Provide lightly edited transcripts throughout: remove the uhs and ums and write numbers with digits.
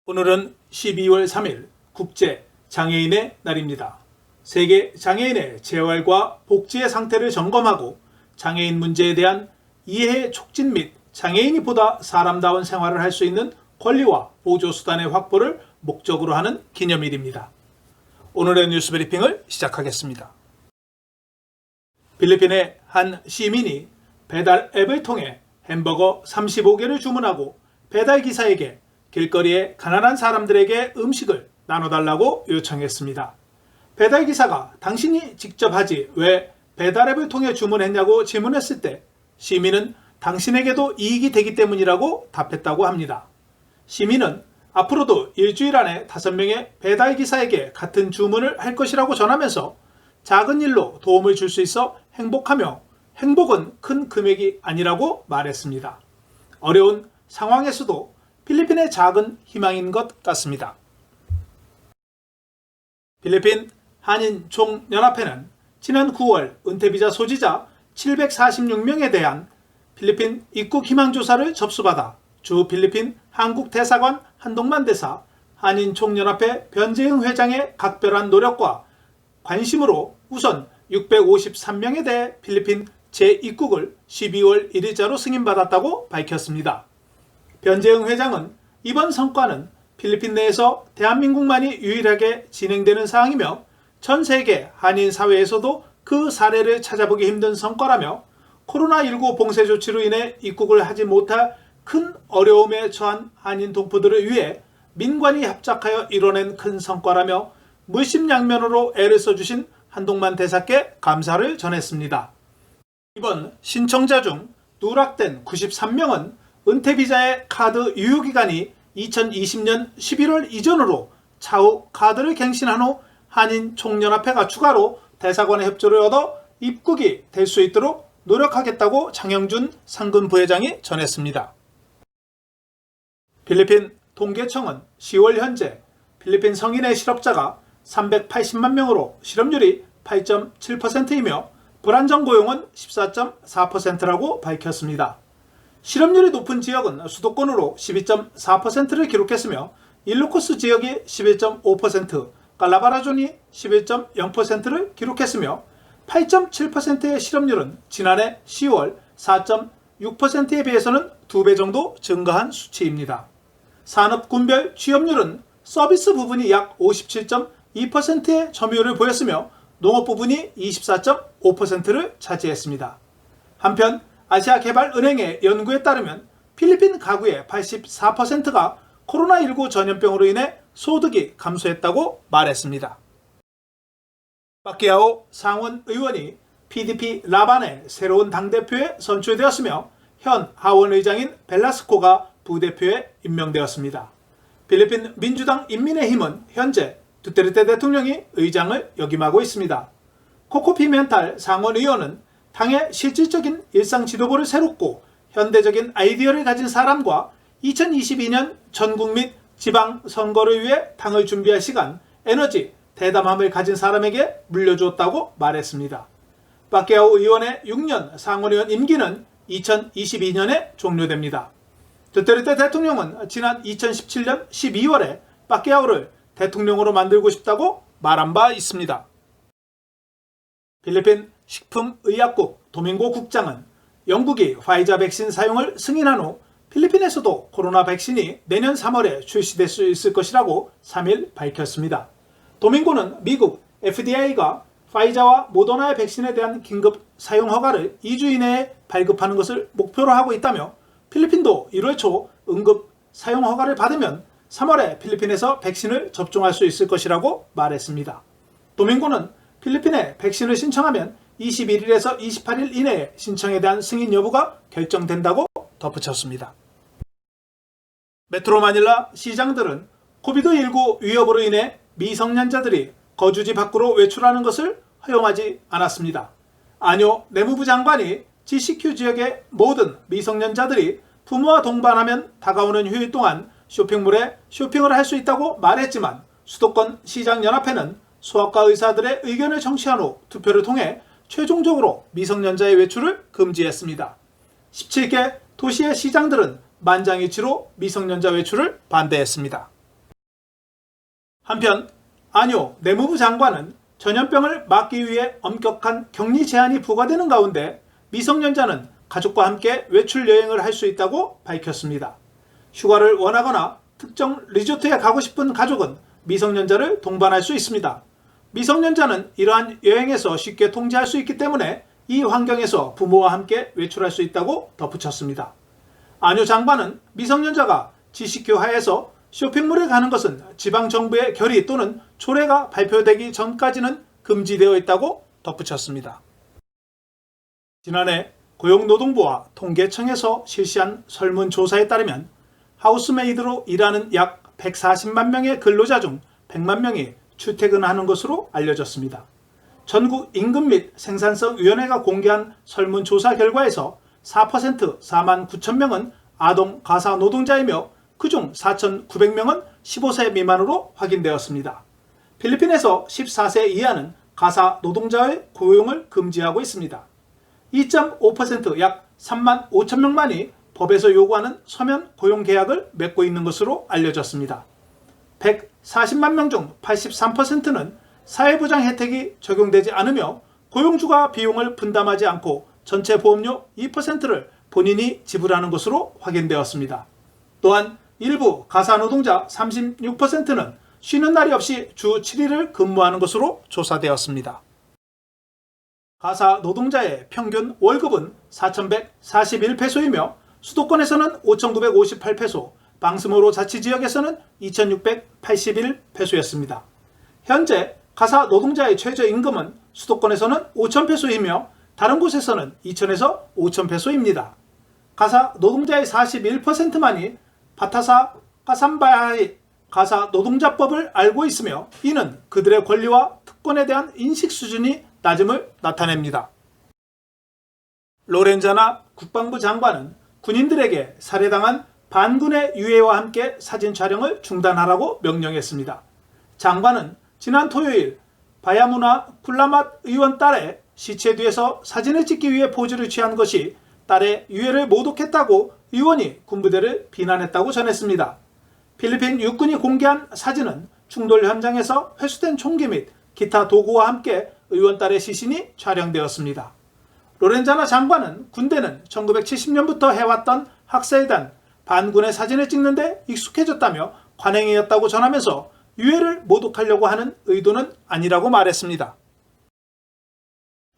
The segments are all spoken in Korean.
오늘은 12월 3일 국제 장애인의 날입니다. 세계 장애인의 재활과 복지의 상태를 점검하고 장애인 문제에 대한 이해 촉진 및 장애인이 보다 사람다운 생활을 할 수 있는 권리와 보조수단의 확보를 목적으로 하는 기념일입니다. 오늘의 뉴스 브리핑을 시작하겠습니다. 필리핀의 한 시민이 배달 앱을 통해 햄버거 35개를 주문하고 배달 기사에게 길거리에 가난한 사람들에게 음식을 나눠달라고 요청했습니다. 배달 기사가 당신이 직접 하지 왜 배달 앱을 통해 주문했냐고 질문했을 때 시민은 당신에게도 이익이 되기 때문이라고 답했다고 합니다. 시민은 앞으로도 일주일 안에 5명의 배달 기사에게 같은 주문을 할 것이라고 전하면서 작은 일로 도움을 줄 수 있어 행복하며 행복은 큰 금액이 아니라고 말했습니다. 어려운 상황에서도 필리핀의 작은 희망인 것 같습니다. 필리핀 한인총연합회는 지난 9월 은퇴비자 소지자 746명에 대한 필리핀 입국 희망조사를 접수받아 주 필리핀 한국대사관 한동만 대사, 한인총연합회 변재흥 회장의 각별한 노력과 관심으로 우선 653명에 대해 필리핀 재입국을 12월 1일자로 승인받았다고 밝혔습니다. 변재흥 회장은 이번 성과는 필리핀 내에서 대한민국만이 유일하게 진행되는 사항이며 전 세계 한인 사회에서도 그 사례를 찾아보기 힘든 성과라며 코로나19 봉쇄 조치로 인해 입국을 하지 못할 큰 어려움에 처한 한인 동포들을 위해 민관이 합작하여 이뤄낸 큰 성과라며 물심양면으로 애를 써주신 한동만 대사께 감사를 전했습니다. 이번 신청자 중 누락된 93명은 은퇴비자의 카드 유효기간이 2020년 11월 이전으로 차후 카드를 갱신한 후 한인총연합회가 추가로 대사관의 협조를 얻어 입국이 될 수 있도록 노력하겠다고 장영준 상근 부회장이 전했습니다. 필리핀 통계청은 10월 현재 필리핀 성인의 실업자가 380만 명으로 실업률이 8.7%이며 불안정 고용은 14.4%라고 밝혔습니다. 실업률이 높은 지역은 수도권으로 12.4%를 기록했으며 일루코스 지역이 11.5%, 칼라바라존이 11.0%를 기록했으며 8.7%의 실업률은 지난해 10월 4.6%에 비해서는 2배 정도 증가한 수치입니다. 산업군별 취업률은 서비스 부분이 약 57.2%의 점유율을 보였으며 농업 부분이 24.5%를 차지했습니다. 한편 아시아개발은행의 연구에 따르면 필리핀 가구의 84%가 코로나19 전염병으로 인해 소득이 감소했다고 말했습니다. 빠끼아오 상원 의원이 PDP 라반의 새로운 당대표에 선출되었으며 현 하원 의장인 벨라스코가 부대표에 임명되었습니다. 필리핀 민주당 인민의힘은 현재 두테르테 대통령이 의장을 역임하고 있습니다. 코코피멘탈 상원 의원은 당의 실질적인 일상 지도부를 새롭고 현대적인 아이디어를 가진 사람과 2022년 전국 및 지방 선거를 위해 당을 준비할 시간, 에너지, 대담함을 가진 사람에게 물려주었다고 말했습니다. 빠끼아오 의원의 6년 상원의원 임기는 2022년에 종료됩니다. 두테르테 대통령은 지난 2017년 12월에 빠끼아오를 대통령으로 만들고 싶다고 말한 바 있습니다. 필리핀 식품의약국 도밍고 국장은 영국이 화이자 백신 사용을 승인한 후 필리핀에서도 코로나 백신이 내년 3월에 출시될 수 있을 것이라고 3일 밝혔습니다. 도밍고는 미국 FDA가 화이자와 모더나의 백신에 대한 긴급 사용 허가를 2주 이내에 발급하는 것을 목표로 하고 있다며 필리핀도 1월 초 응급 사용 허가를 받으면 3월에 필리핀에서 백신을 접종할 수 있을 것이라고 말했습니다. 도밍고는 필리핀에 백신을 신청하면 21일에서 28일 이내에 신청에 대한 승인 여부가 결정된다고 덧붙였습니다. 메트로 마닐라 시장들은 코비드19 위협으로 인해 미성년자들이 거주지 밖으로 외출하는 것을 허용하지 않았습니다. 안효 내무부 장관이 GCQ 지역의 모든 미성년자들이 부모와 동반하면 다가오는 휴일 동안 쇼핑몰에 쇼핑을 할 수 있다고 말했지만 수도권 시장연합회는 소아과 의사들의 의견을 청취한 후 투표를 통해 최종적으로 미성년자의 외출을 금지했습니다. 17개 도시의 시장들은 만장일치로 미성년자 외출을 반대했습니다. 한편 안효 내무부 장관은 전염병을 막기 위해 엄격한 격리 제한이 부과되는 가운데 미성년자는 가족과 함께 외출 여행을 할 수 있다고 밝혔습니다. 휴가를 원하거나 특정 리조트에 가고 싶은 가족은 미성년자를 동반할 수 있습니다. 미성년자는 이러한 여행에서 쉽게 통제할 수 있기 때문에 이 환경에서 부모와 함께 외출할 수 있다고 덧붙였습니다. 안효 장관은 미성년자가 지식교하에서 쇼핑몰에 가는 것은 지방정부의 결의 또는 조례가 발표되기 전까지는 금지되어 있다고 덧붙였습니다. 지난해 고용노동부와 통계청에서 실시한 설문조사에 따르면 하우스메이드로 일하는 약 140만 명의 근로자 중 100만 명이 출퇴근하는 것으로 알려졌습니다. 전국 임금 및 생산성위원회가 공개한 설문조사 결과에서 4% 4만 9천 명은 아동 가사 노동자이며 그중 4,900명은 15세 미만으로 확인되었습니다. 필리핀에서 14세 이하는 가사 노동자의 고용을 금지하고 있습니다. 2.5% 약 3만 5천 명만이 법에서 요구하는 서면 고용계약을 맺고 있는 것으로 알려졌습니다. 140만 명 중 83%는 사회보장 혜택이 적용되지 않으며 고용주가 비용을 분담하지 않고 전체 보험료 2%를 본인이 지불하는 것으로 확인되었습니다. 또한 일부 가사노동자 36%는 쉬는 날이 없이 주 7일을 근무하는 것으로 조사되었습니다. 가사노동자의 평균 월급은 4,141페소이며 수도권에서는 5,958페소, 방스모로 자치지역에서는 2,681페소였습니다. 현재 가사노동자의 최저임금은 수도권에서는 5,000페소이며 다른 곳에서는 2,000에서 5,000페소입니다. 가사노동자의 41%만이 바타사 까삼바야의 가사노동자법을 알고 있으며 이는 그들의 권리와 특권에 대한 인식 수준이 낮음을 나타냅니다. 로렌자나 국방부 장관은 군인들에게 살해당한 반군의 유해와 함께 사진 촬영을 중단하라고 명령했습니다. 장관은 지난 토요일 바야무나 쿨라맛 의원 딸의 시체 뒤에서 사진을 찍기 위해 포즈를 취한 것이 딸의 유해를 모독했다고 의원이 군부대를 비난했다고 전했습니다. 필리핀 육군이 공개한 사진은 충돌 현장에서 회수된 총기 및 기타 도구와 함께 의원 딸의 시신이 촬영되었습니다. 로렌자나 장관은 군대는 1970년부터 해왔던 학사에 대한 반군의 사진을 찍는데 익숙해졌다며 관행이었다고 전하면서 유해를 모독하려고 하는 의도는 아니라고 말했습니다.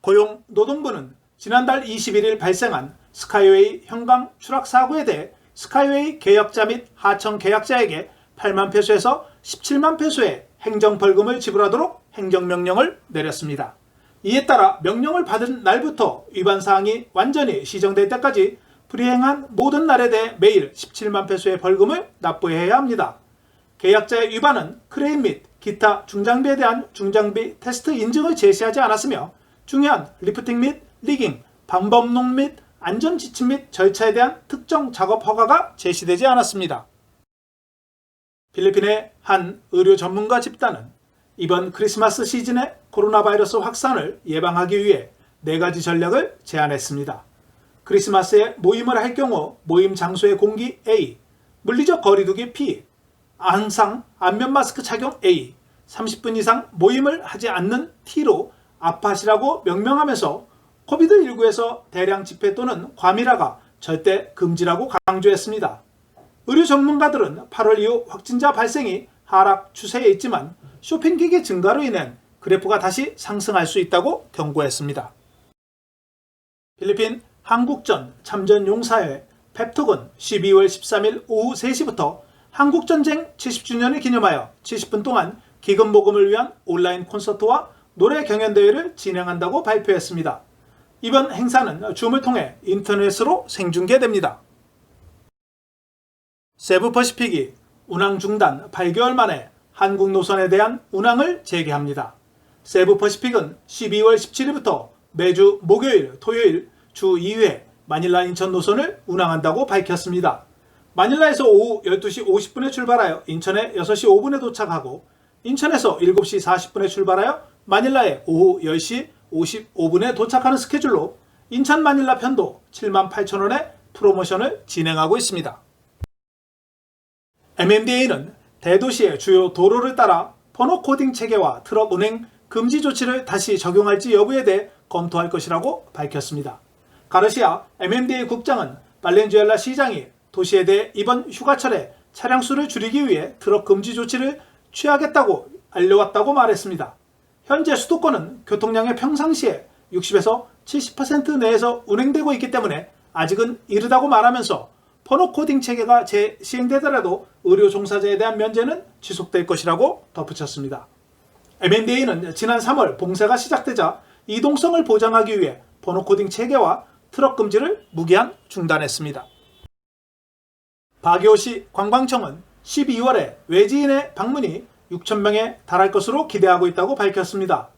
고용노동부는 지난달 21일 발생한 스카이웨이 현강 추락 사고에 대해 스카이웨이 계약자 및 하청 계약자에게 8만 페소에서 17만 페소의 행정벌금을 지불하도록 행정명령을 내렸습니다. 이에 따라 명령을 받은 날부터 위반사항이 완전히 시정될 때까지 불이행한 모든 날에 대해 매일 17만 페소의 벌금을 납부해야 합니다. 계약자의 위반은 크레인 및 기타 중장비에 대한 중장비 테스트 인증을 제시하지 않았으며 중요한 리프팅 및 리깅, 방법론 및 안전지침 및 절차에 대한 특정 작업 허가가 제시되지 않았습니다. 필리핀의 한 의료 전문가 집단은 이번 크리스마스 시즌의 코로나 바이러스 확산을 예방하기 위해 4가지 전략을 제안했습니다. 크리스마스에 모임을 할 경우 모임 장소의 공기 A, 물리적 거리두기 P, 항상 안면 마스크 착용 A, 30분 이상 모임을 하지 않는 T로 아팟이라고 명명하면서 코비드19에서 대량 집회 또는 과밀화가 절대 금지라고 강조했습니다. 의료 전문가들은 8월 이후 확진자 발생이 하락 추세에 있지만 쇼핑객의 증가로 인해 그래프가 다시 상승할 수 있다고 경고했습니다. 필리핀 한국전 참전용사회 펩톡은 12월 13일 오후 3시부터 한국전쟁 70주년을 기념하여 70분 동안 기금 모금을 위한 온라인 콘서트와 노래 경연대회를 진행한다고 발표했습니다. 이번 행사는 줌을 통해 인터넷으로 생중계됩니다. 세부퍼시픽이 운항 중단 8개월 만에 한국 노선에 대한 운항을 재개합니다. 세부퍼시픽은 12월 17일부터 매주 목요일, 토요일 주 2회 마닐라 인천 노선을 운항한다고 밝혔습니다. 마닐라에서 오후 12시 50분에 출발하여 인천에 6시 5분에 도착하고 인천에서 7시 40분에 출발하여 마닐라에 오후 10시 55분에 도착하는 스케줄로 인천 마닐라 편도 78,000원의 프로모션을 진행하고 있습니다. MMDA는 대도시의 주요 도로를 따라 번호 코딩 체계와 트럭 운행 금지 조치를 다시 적용할지 여부에 대해 검토할 것이라고 밝혔습니다. 가르시아 MMDA 국장은 발렌주엘라 시장이 도시에 대해 이번 휴가철에 차량 수를 줄이기 위해 트럭 금지 조치를 취하겠다고 알려왔다고 말했습니다. 현재 수도권은 교통량의 평상시에 60에서 70% 내에서 운행되고 있기 때문에 아직은 이르다고 말하면서 번호 코딩 체계가 재시행되더라도 의료 종사자에 대한 면제는 지속될 것이라고 덧붙였습니다. MMDA는 지난 3월 봉쇄가 시작되자 이동성을 보장하기 위해 번호 코딩 체계와 트럭 금지를 무기한 중단했습니다. 바기오시 관광청은 12월에 외지인의 방문이 6,000명에 달할 것으로 기대하고 있다고 밝혔습니다.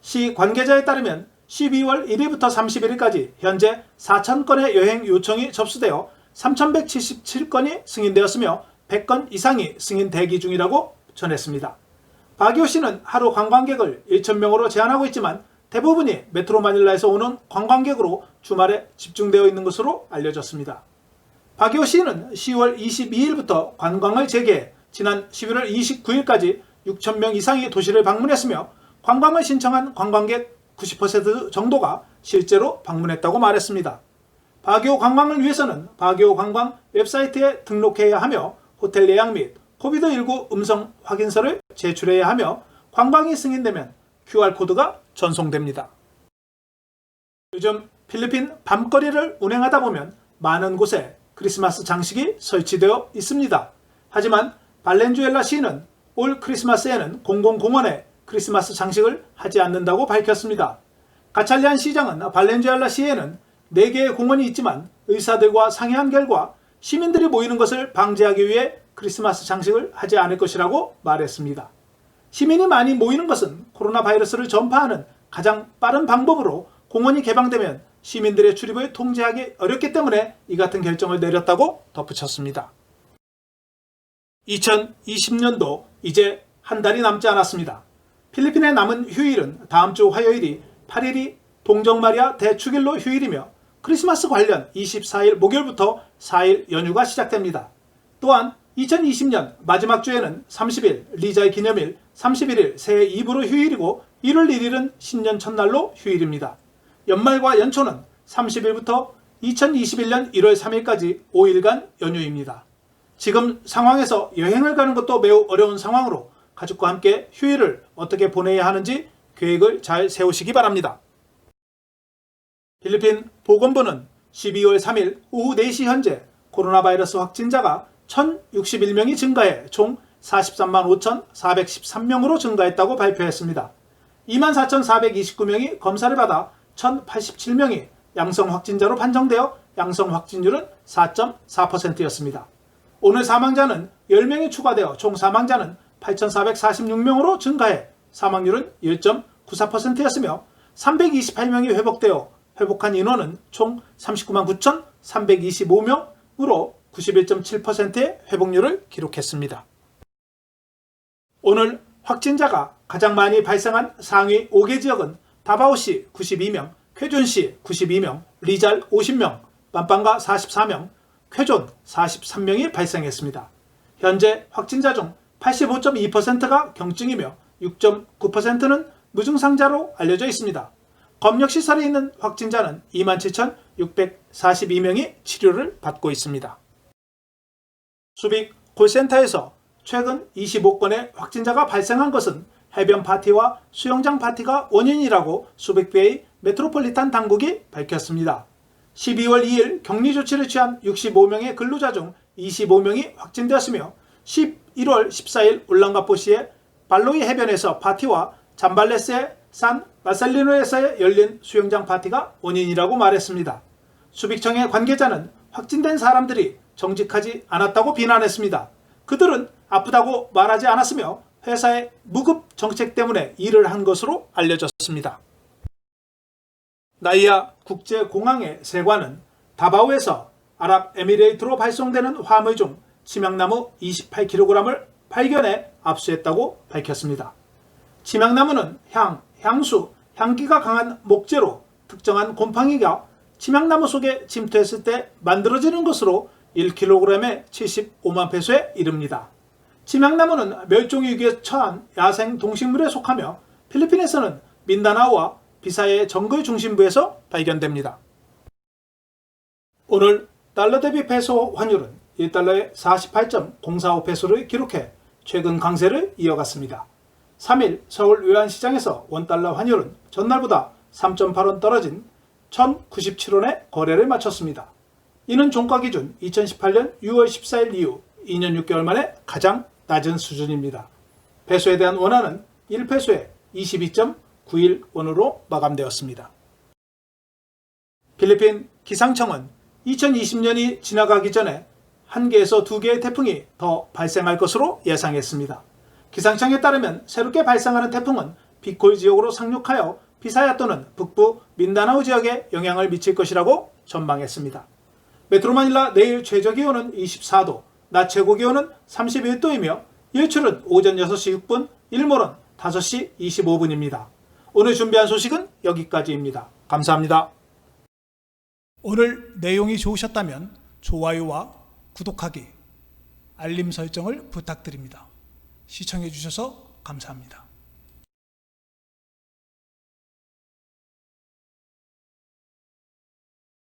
시 관계자에 따르면 12월 1일부터 31일까지 현재 4,000건의 여행 요청이 접수되어 3,177건이 승인되었으며 100건 이상이 승인 대기 중이라고 전했습니다. 바기오시는 하루 관광객을 1,000명으로 제한하고 있지만 대부분이 메트로 마닐라에서 오는 관광객으로 주말에 집중되어 있는 것으로 알려졌습니다. 바기오시는 10월 22일부터 관광을 재개해 지난 11월 29일까지 6,000명 이상이 도시를 방문했으며 관광을 신청한 관광객 90% 정도가 실제로 방문했다고 말했습니다. 바기오 관광을 위해서는 바기오 관광 웹사이트에 등록해야 하며 호텔 예약 및 코비드19 음성 확인서를 제출해야 하며 관광이 승인되면 QR코드가 전송됩니다. 요즘 필리핀 밤거리를 운행하다 보면 많은 곳에 크리스마스 장식이 설치되어 있습니다. 하지만 발렌주엘라 시는 올 크리스마스에는 공공공원에 크리스마스 장식을 하지 않는다고 밝혔습니다. 가찰리안 시장은 발렌주엘라 시에는 4개의 공원이 있지만 의사들과 상의한 결과 시민들이 모이는 것을 방지하기 위해 크리스마스 장식을 하지 않을 것이라고 말했습니다. 시민이 많이 모이는 것은 코로나 바이러스를 전파하는 가장 빠른 방법으로 공원이 개방되면 시민들의 출입을 통제하기 어렵기 때문에 이 같은 결정을 내렸다고 덧붙였습니다. 2020년도 이제 한 달이 남지 않았습니다. 필리핀에 남은 휴일은 다음 주 화요일이 8일이 동정마리아 대축일로 휴일이며 크리스마스 관련 24일 목요일부터 4일 연휴가 시작됩니다. 또한 2020년 마지막 주에는 30일 리자의 기념일, 31일 새해 이브로 휴일이고 1월 1일은 신년 첫날로 휴일입니다. 연말과 연초는 30일부터 2021년 1월 3일까지 5일간 연휴입니다. 지금 상황에서 여행을 가는 것도 매우 어려운 상황으로 가족과 함께 휴일을 어떻게 보내야 하는지 계획을 잘 세우시기 바랍니다. 필리핀 보건부는 12월 3일 오후 4시 현재 코로나 바이러스 확진자가 1,061명이 증가해 총 43만 5,413명으로 증가했다고 발표했습니다. 24,429명이 검사를 받아 1,087명이 양성 확진자로 판정되어 양성 확진율은 4.4%였습니다. 오늘 사망자는 10명이 추가되어 총 사망자는 8,446명으로 증가해 사망률은 1.94%였으며 328명이 회복되어 회복한 인원은 총 39만 9,325명으로 91.7%의 회복률을 기록했습니다. 오늘 확진자가 가장 많이 발생한 상위 5개 지역은 다바오시 92명, 쾌준시 92명, 리잘 50명, 맘빵가 44명, 쾌존 43명이 발생했습니다. 현재 확진자 중 85.2%가 경증이며 6.9%는 무증상자로 알려져 있습니다. 검역시설에 있는 확진자는 27,642명이 치료를 받고 있습니다. 수빅 콜센터에서 최근 25건의 확진자가 발생한 것은 해변 파티와 수영장 파티가 원인이라고 수빅베이 메트로폴리탄 당국이 밝혔습니다. 12월 2일 격리 조치를 취한 65명의 근로자 중 25명이 확진되었으며 11월 14일 울랑가포시의 발로이 해변에서 파티와 잠발레스의 산 마살리노에서 열린 수영장 파티가 원인이라고 말했습니다. 수빅청의 관계자는 확진된 사람들이 정직하지 않았다고 비난했습니다. 그들은 아프다고 말하지 않았으며 회사의 무급 정책 때문에 일을 한 것으로 알려졌습니다. 나이아 국제공항의 세관은 다바오에서 아랍에미레이트로 발송되는 화물 중 침향나무 28kg을 발견해 압수했다고 밝혔습니다. 침향나무는 향수, 향기가 강한 목재로 특정한 곰팡이가 침향나무 속에 침투했을 때 만들어지는 것으로 1kg에 75만 페소에 이릅니다. 지명나무는 멸종 위기에 처한 야생 동식물에 속하며 필리핀에서는 민다나오와 비사의 정글 중심부에서 발견됩니다. 오늘 달러 대비 페소 환율은 1달러에 48.045페소를 기록해 최근 강세를 이어갔습니다. 3일 서울 외환시장에서 원달러 환율은 전날보다 3.8원 떨어진 1,097원에 거래를 마쳤습니다. 이는 종가 기준 2018년 6월 14일 이후 2년 6개월 만에 가장 낮은 수준입니다. 페소에 대한 원화는 1페소에 22.91원으로 마감되었습니다. 필리핀 기상청은 2020년이 지나가기 전에 1개에서 2개의 태풍이 더 발생할 것으로 예상했습니다. 기상청에 따르면 새롭게 발생하는 태풍은 비콜 지역으로 상륙하여 비사야 또는 북부 민다나오 지역에 영향을 미칠 것이라고 전망했습니다. 메트로마닐라 내일 최저기온은 24도, 낮 최고기온은 31도이며 일출은 오전 6시 6분, 일몰은 5시 25분입니다. 오늘 준비한 소식은 여기까지입니다. 감사합니다. 오늘 내용이 좋으셨다면 좋아요와 구독하기, 알림 설정을 부탁드립니다. 시청해 주셔서 감사합니다.